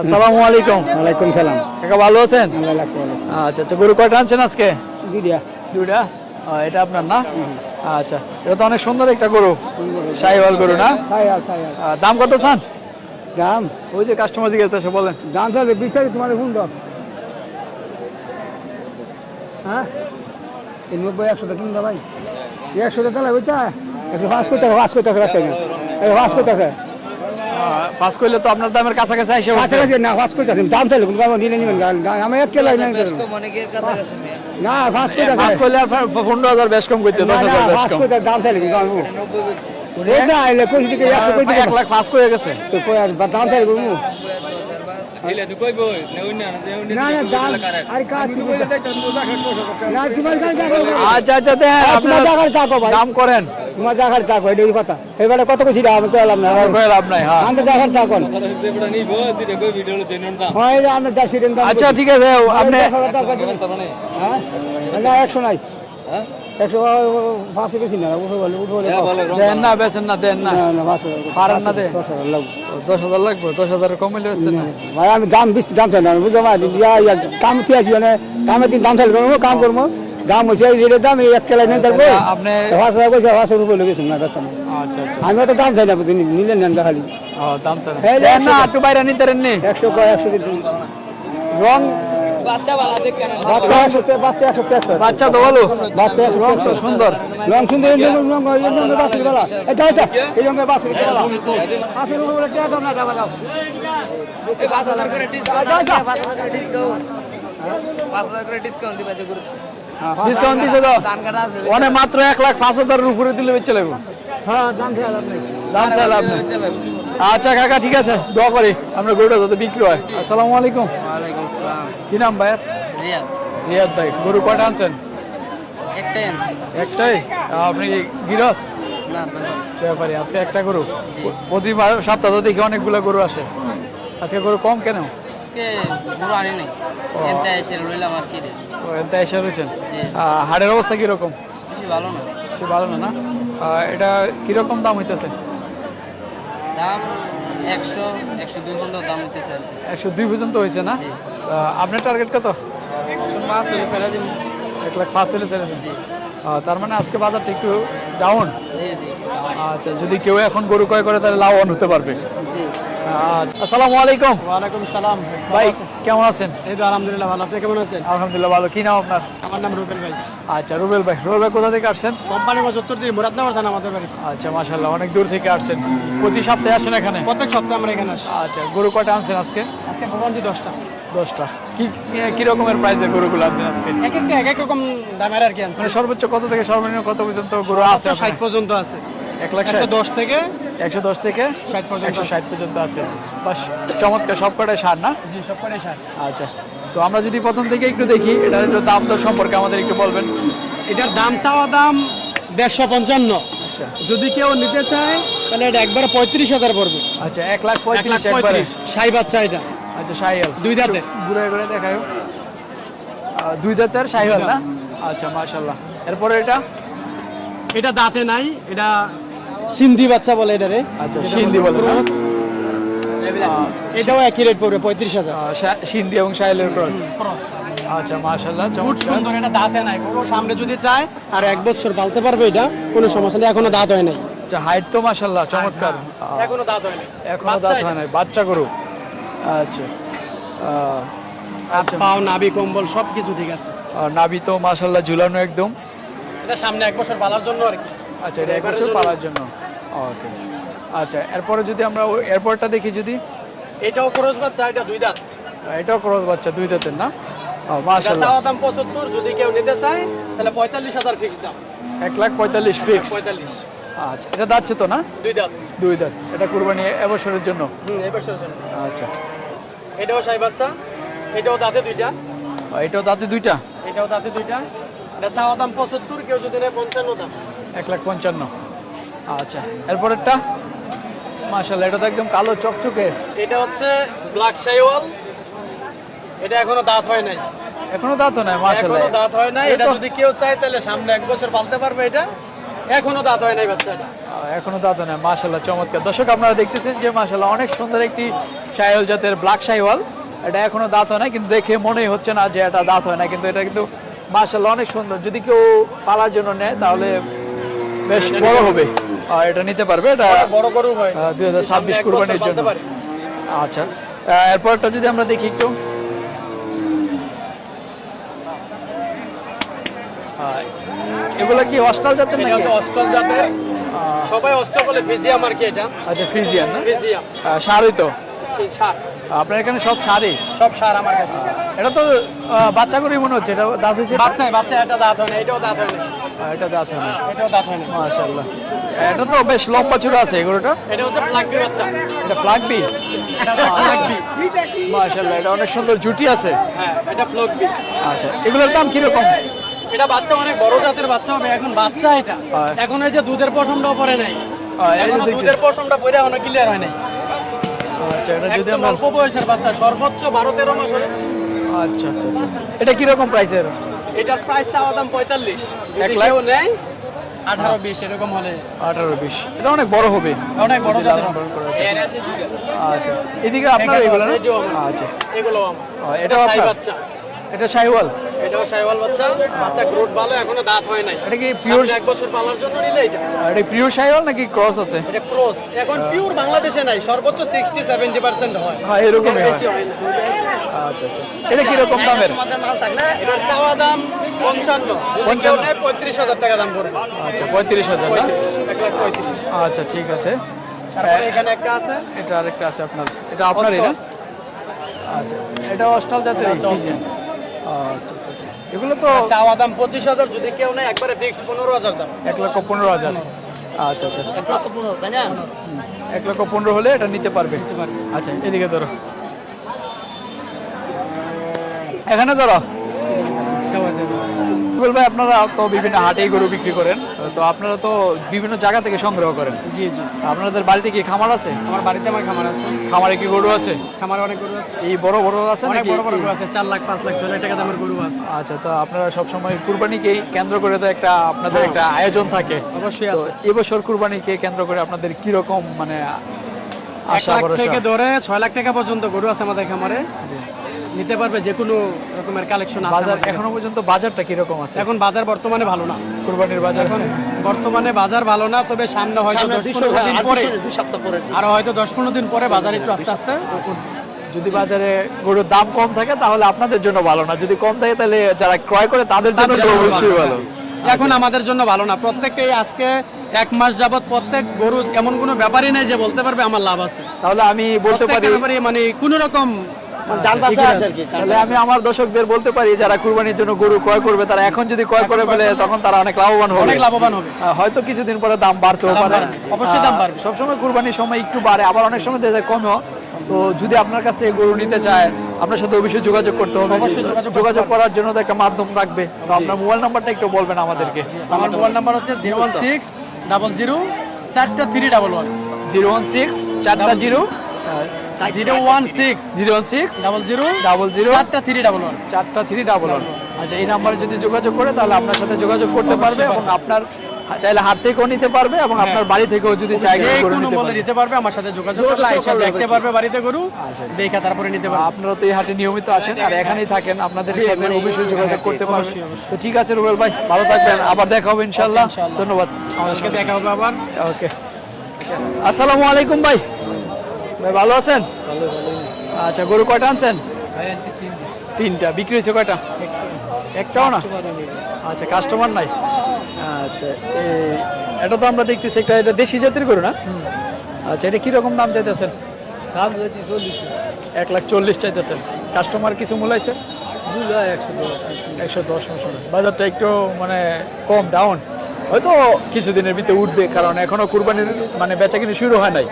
আসসালামু আলাইকুম। ওয়ালাইকুম সালাম। কাকা ভালো আছেন? আল্লাহ রাখছে ভালো। আচ্ছা আচ্ছা, গরু কয়টা আনছেন আজকে? দুইটা। দুইটা? এটা আপনার না? আচ্ছা, এটা তো অনেক সুন্দর একটা গরু, শাহিওয়াল গরু না? দাম কত চান? দাম ওই যে কাস্টমার জিজ্ঞেস বলেন। দাম তাহলে বিচারি তোমার কোন দাম? হ্যাঁ 90 100 কিনবা ভাই? 100 টাকা ওইটা 105 টাকা 5 টাকা রাখতে না। 5 টাকা পাস করলে তো আপনার দামের কাছাকাছি এসে বলছে। কাছাকাছি না 5 টাকা দাম তাহলে কোন নিয়ে নেবেন আমি এক কেলা নাই না 5 টাকা পাস করলে আর 15,000 বেশ কম করতে, 10,000 বেশ কম। 5 টাকা দাম তাহলে ওইটা আইলে কই দিকে 1 লাখ পাস করে গেছে। তো কই আর দাম তাহলে কোন এলে তুই কই বই না না না দাম আর কাজ না তোমার কাছে আচ্ছা আচ্ছা, দেন আপনার আপনার জায়গার টাকা ভাই দাম করেন। তোমার জায়গার টাকা এটাই কথা এবারে কত কইছি আমি তো এলাম না কই লাভ নাই। হ্যাঁ আমাদের জায়গার টাকা দেবড়া নিব দিতে কই ভিডিও জেনুন দাম হয় যে আমরা 10 টাকা দাম আচ্ছা ঠিক আছে, আপনি হ্যাঁ না 100 নাই হ্যাঁ 100 ফাঁসি বেশি না উঠো দেন না, বেচেন না, দেন না, না বাস পারেন না দে। 10,000 লাগবে 10,000 লাগবে, 10,000 কমাইলে বেচতেন না। ভাই আমি দাম বেশি দাম চাই না বুঝো ভাই কাম ঠিক আছে মানে কামের দিন দাম চাইলে করবো কাম করবো দাম হচ্ছে এই রেটের দাম এই এক কেলাই নেন থাকবো আপনি 5,000 পয়সা 500 রুপয়ে লেগেছেন না বেচতাম আচ্ছা আচ্ছা, আমি তো দাম চাই না বুঝলি নিলেন নেন খালি দাম চান এই যে দেন না, একটু বাইরে নিতে রেন নি। 100 কয় 100 দিন রং বাচ্চা বালা দেখ কেন বাচ্চা 100 বাচ্চা তো ভালো, বাচ্চা রং তো সুন্দর। রং সুন্দর রং বাচ্চা গলা এটা এটা এই রঙের বাচ্চা গলা 500 রুপয়ে বলে টাকা দাও না দাও দাও 5,000 করে ডিসকাউন্ট 5,000 করে ডিসকাউন্ট 5,000 করে ডিসকাউন্ট দিবা যে গুরু ডিসকাউন্ট দিছে তো দান কাটা আছে অনেক মাত্র 1,05,000 এর উপরে দিলে বেচে লাগবে। হ্যাঁ দাম চাই আপনি দাম চাইলে আপনি। আচ্ছা কাকা ঠিক আছে, দোয়া করি আমরা গরুটা যাতে বিক্রি হয়। আসসালামু আলাইকুম। ওয়ালাইকুম আসসালাম কি নাম ভাইয়ের? রিয়াদ রিয়াদ ভাই। গরু কয়টা আনছেন? একটাই আনছি একটাই? আপনি কি গৃহস্থ? না ব্যাপারী। আজকে একটা গরু? প্রতি সপ্তাহ তো দেখি অনেকগুলো গরু আসে, আজকে গরু কম কেন? আজকে গুরু আনি নাই এনতে এসে রইলাম আর কি রে এতে এসে রয়েছেন। হাড়ের অবস্থা কিরকম? বেশি ভালো না সে ভালো না না? এটা কিরকম দাম হইতেছে? দাম 100 102 পর্যন্ত দাম হইতেছে 102 পর্যন্ত হয়েছে না? জি। আপনার টার্গেট কত? 5 হলে ফেলা দিন 1,05,000 চলে ছেড়েছেন। জি তার মানে আজকে বাজারটা একটু ডাউন। জি জি আচ্ছা, যদি কেউ এখন গরু ক্রয় করে তাহলে লাভবান হতে পারবে। জি আচ্ছা, আসসালামু আলাইকুম ওয়ালাইকুম সালাম ভাই, কেমন আছেন? এই তো আলহামদুলিল্লাহ ভালো আপনি কেমন আছেন আলহামদুলিল্লাহ ভালো। কি নাম আপনার? আমার নাম রুবেল ভাই আচ্ছা রুবেল ভাই। রুবেল ভাই কোথা থেকে আসছেন? কোম্পানির 75 দিন মুরাদনগর থানা আমাদের বাড়ি আচ্ছা মাশাআল্লাহ, অনেক দূর থেকে আসছেন। প্রতি সপ্তাহে আসেন এখানে? প্রত্যেক সপ্তাহে আমরা এখানে আসি আচ্ছা, গরু কয়টা আনছেন আজকে? আজকে ভগবানজি 10টা 10টা। কি রকমের প্রাইসের গরুগুলো আনছেন আজকে? এক একটা এক এক রকম দামের আর কি আনছি মানে সর্বোচ্চ কত থেকে সর্বনিম্ন কত পর্যন্ত গরু আছে? 60 পর্যন্ত আছে 1,60,000 থেকে 110 থেকে 60 পর্যন্ত 160 পর্যন্ত আছে। বাস চমৎকার, সব কটাই সার না? জি সব করে 60 আচ্ছা, তো আমরা যদি প্রথম থেকে একটু দেখি এটার একটু দাম দর সম্পর্কে আমাদের একটু বলবেন। এটার দাম চাওয়া দাম 155। আচ্ছা যদি কেউ নিতে চায় তাহলে এটা একবারে 35,000 পড়বে আচ্ছা, 1,35,000 একবারে। 1,35,000 সাই বাচ্চা এটা আচ্ছা শাহিওয়াল, দুই দাঁতে ঘুরে ঘুরে দেখায়। দুই দাঁতের শাহিওয়াল না? আচ্ছা মাশাআল্লাহ। এরপরে এটা? এটা দাঁতে নাই, এটা সিন্ধি বাচ্চা বলে এটারে। আচ্ছা সিন্ধি বলে না? এটাও একই রেট পড়বে 35,000। সিন্ধি এবং শাহিওয়ালের ক্রস। আচ্ছা মাশাআল্লাহ, খুব চমৎকার। সুন্দর। এটা দাঁতে নাই, কোনো সামনে যদি চায় আর 1 বছর পালতে পারবে, এটা কোনো সমস্যা নেই। এখনো দাঁত হয় নাই, আচ্ছা হাইট তো মাশাআল্লাহ চমৎকার। এখনো দাঁত হয় নাই, এখনো দাঁত হয় নাই, বাচ্চা গরু। আচ্ছা হাত পাও নাভি কম্বল সব কিছু ঠিক আছে। নাভি তো মাশাআল্লাহ ঝুলানো একদম। এটা সামনে 1 বছর পালার জন্য আর কি। আচ্ছা, এটা এক বছর পালার জন্য। ওকে আচ্ছা, এরপরে যদি আমরা এরপরটা দেখি, যদি এটাও ক্রস বাচ্চা, এটা দুই দাঁত। এটাও ক্রস বাচ্চা, দুই দাঁতের না? এটা মাশাআল্লাহ। চাওয়া দাম 75, যদি কেউ নিতে চায় তাহলে 45,000 ফিক্স দাম। 1,45,000 ফিক্স। 45 আচ্ছা, এটা যাচ্ছে তো না? দুই দাঁত। দুই দাঁত। এটা কুরবানি এবছরের জন্য? এই বছরের জন্য। আচ্ছা, এটাও সাই বাচ্চা, এটাও দাঁতে দুইটা। এটাও দাঁতে দুইটা? এটাও দাঁতে দুইটা। এটা চাওয়া দাম 75, কেউ যদি নেয় 55 দাম। 1,55,000। আচ্ছা, এরপরেরটা? মাশাআল্লাহ, এটা তো একদম কালো চকচকে। এটা হচ্ছে ব্ল্যাক শাইওয়াল, এটা এখনো দাঁত হয় নাই। এখনো দাঁত নাই? মাশাআল্লাহ, এখনো দাঁত হয় নাই। এটা যদি কেউ চায় তাহলে সামনে 1 বছর পালতে পারবে। এটা এখনো দাঁত হয় নাই বাচ্চাটা। এখনো দাঁত নেই, মাশাআল্লাহ চমৎকার। দর্শক আপনারা দেখতেছেন যে মাশাআল্লাহ অনেক সুন্দর একটি শাহিওয়াল জাতের ব্ল্যাক শাহিওয়াল। এটা এখনো দাঁত হয় না, কিন্তু দেখে মনেই হচ্ছে না যে এটা দাঁত হয় না, কিন্তু এটা কিন্তু মাশাআল্লাহ অনেক সুন্দর। যদি কেউ পালার জন্য নেয় তাহলে বেশ বড় হবে, এটা নিতে পারবে। এটা বড় গরু হয় 2026 কুরবানির জন্য। আচ্ছা, এরপরটা যদি আমরা দেখি একটু, এগুলা কি অস্ট্রাল জাতের এটা নাকি? হচ্ছে অস্ট্রাল জাতের, সবাই অস্ট্রাল বলে, ফিজিয়াম আর কি এটা। আচ্ছা, ফ্রিজিয়ান না? ফিজিয়াম সারই তো সেই সার, আপনার এখানে সব সারই। সব সার আমার কাছে। এটা তো বাচ্চা করেই মনে হচ্ছে, এটা দাঁত হয়েছে? বাচ্চা এটা দাঁত হয় না, এটাও দাঁত হয় না, এটা দাঁত হয় না, এটাও দাঁত হয় না। মাশাআল্লাহ। এটা তো বেশ লম্বা চূড়া আছে এগুলোটা। এটা হচ্ছে ফ্লাগবি বাচ্চা, এটা ফ্লাগবি, এটা হচ্ছে ফ্লাগবি। মাশাআল্লাহ, এটা অনেক সুন্দর জুটি আছে। হ্যাঁ, এটা ফ্লাগবি। আচ্ছা, এগুলোর দাম কিরকম? এটা বাচ্চা অনেক বড় জাতের বাচ্চা হবে, এখন বাচ্চা এটা। এখন এই যে দুধের পশমটাও পরে নাই, এখনো দুধের পশমটা পরে এখনো ক্লিয়ার হয় নাই। আচ্ছা, এটা যদি একদম আমরা, অল্প বয়সের বাচ্চা, সর্বোচ্চ 12-13 মাস হবে। আচ্ছা আচ্ছা আচ্ছা, এটা কিরকম প্রাইসের? এটার প্রাইস চাওয়া দাম 45, এক যদি লাখ? কেউ নেয় 18-20 এরকম হলে। 18-20, এটা অনেক বড় হবে, অনেক বড় যদি জাতের লালন হবে। পালন করা যায়। এর আছে দুইটা। আচ্ছা, এদিকে আপনার এখানে এগুলো না? এটিও আমার। আচ্ছা, এগুলো আমার। এটাও ছাই আপনার? বাচ্চা, এটা শাহিওয়াল? এটাও শাইওয়াল বাচ্চা। বাচ্চা গ্রোথ ভালো, এখনো দাঁত হয় নাই। এটা কি পিওর? 1 বছর পালার জন্য নিলে এটা। এটা পিওর শাহিওয়াল নাকি ক্রস আছে? এটা ক্রস, এখন পিওর বাংলাদেশে নাই, সর্বোচ্চ 60-70% হয়। হ্যাঁ, এরকমই হয়। বেশি হয় না। আচ্ছা আচ্ছা, এটা কিরকম দামের? এটার চাওয়া দাম 55, যদি কেউ নেয় 35,000 টাকা দাম পড়বে। আচ্ছা, 35,000 না? 1,35,000। আচ্ছা, ঠিক আছে। তারপরে এখানে একটা আছে, এটা আরেকটা আছে আপনার, এটা আপনারই না? আচ্ছা, এটা অস্ট্রাল জাতের। আচ্ছা, অস্ট্রাল। আচ্ছা আচ্ছা, এগুলো তো চাওয়া দাম 25,000, যদি কেউ নেয় একবারে ফিক্সড 15,000 দাম। 1,15,000। আচ্ছা আচ্ছা, 1,15,000, তাই না? 1,15,000 হলে এটা নিতে পারবে। আচ্ছা, এদিকে ধরো, এখানে ধরো। রুবেল ভাই, আপনারা তো বিভিন্ন হাটেই গরু বিক্রি করেন, তো আপনারা তো বিভিন্ন জায়গা থেকে সংগ্রহ করেন। জি জি, আপনাদের বাড়িতে কি খামার আছে? আমার বাড়িতে আমার খামার আছে। খামারে কি গরু আছে? খামারে অনেক গরু আছে, এই বড় বড় আছে অনেক নাকি? বড় বড় গরু আছে, 4 লাখ 5 লাখ 6 লাখ টাকা দামের গরু আছে। আচ্ছা, তো আপনারা সবসময় কুরবানিকেই কেন্দ্র করে তো একটা আপনাদের একটা আয়োজন থাকে। অবশ্যই তো আছে। এবছর কুরবানিকে কেন্দ্র করে আপনাদের কি রকম মানে 1 আশা লাখ ভরসা? থেকে ধরে 6 লাখ টাকা পর্যন্ত গরু আছে আমাদের খামারে, নিতে পারবে যে কোনো রকমের কালেকশন আছে বাজার আমাদের কাছে। এখনো পর্যন্ত বাজারটা কি রকম আছে? এখন বাজার বর্তমানে ভালো না, কুরবানির বাজার এখন বর্তমানে বাজার ভালো না, তবে সামনে হয়তো 10-15 দিন পরে, আর হয়তো 10-15 দিন পরে বাজার একটু আস্তে আস্তে। যদি বাজারে গরুর দাম কম থাকে তাহলে আপনাদের জন্য ভালো না, যদি কম থাকে তাহলে যারা ক্রয় করে তাদের জন্য তো অবশ্যই ভালো। এখন আমাদের জন্য ভালো না, প্রত্যেককেই আজকে 1 মাস যাবত প্রত্যেক গরু এমন কোনো ব্যাপারই নাই যে বলতে পারবে আমার লাভ আছে। তাহলে আমি বলতে পারি, প্রত্যেকটা ব্যাপারে মানে কোনো রকম তাহলে আমি আমার দর্শকদের বলতে পারি যারা কুরবানির জন্য গরু ক্রয় করবে তারা এখন যদি ক্রয় করে ফেলে তখন তারা অনেক লাভবান হবে। অনেক লাভবান হবে। হয়তো কিছুদিন পরে দাম বাড়তেও দাম পারে, বাড়বে, অবশ্যই দাম বাড়বে। সবসময় কুরবানির সময় একটু বাড়ে, আবার অনেক সময় দেখা যায় কমেও। তো যদি আপনার কাছ থেকে গরু নিতে চায় আপনার সাথে অবশ্যই যোগাযোগ করতে হবে। অবশ্যই যোগাযোগ করার জন্য তো একটা মাধ্যম রাখবে, তো আপনার মোবাইল নাম্বারটা একটু বলবেন আমাদেরকে। আমার মোবাইল নাম্বার হচ্ছে 016000311 016 4টা 0 016 016 00 00 311। 4টা 311। আচ্ছা, এই নাম্বারে যদি যোগাযোগ করে তাহলে আপনার সাথে যোগাযোগ করতে পারবে এবং আপনার চাইলে হাত থেকেও নিতে পারবে এবং আপনার বাড়ি থেকেও যদি চাই যে গরু কোনো নিতে বলে পারবে। নিতে পারবে, আমার সাথে যোগাযোগ করলে আইসা দেখতে পারবে বাড়িতে গরু, দেখা তারপরে নিতে পারবে। আপনারা তো এই হাটে নিয়মিত আসেন আর এখানেই থাকেন, আপনাদের সাথে অবশ্যই যোগাযোগ করতে পারবেন। অবশ্যই, অবশ্যই। তো ঠিক আছে রুবেল ভাই, ভালো থাকবেন, আবার দেখা হবে ইনশাআল্লাহ। ইনশাআল্লাহ। ধন্যবাদ। আমাদের আজকে সাথে দেখা হবে আবার। ওকে, আসসালামু আলাইকুম ভাই। ভাই ভালো আছেন? আচ্ছা, গরু কয়টা আনছেন? 3টা। বিক্রি হয়েছে কয়টা? একটাও না? আচ্ছা, কাস্টমার নাই। আচ্ছা, এটা তো আমরা দেখতেছি একটা, এটা দেশি জাতের গরু না? আচ্ছা, এটা কিরকম দাম চাইতেছেন? দাম হচ্ছে 40। 1,40,000 চাইতেছেন। কাস্টমার কিছু মূলাইছে? 110 মতো। বাজারটা একটু মানে কম ডাউন, হয়তো কিছুদিনের ভিতরে উঠবে, কারণ এখনো কুরবানির মানে বেচাকিনি শুরু হয় নাই।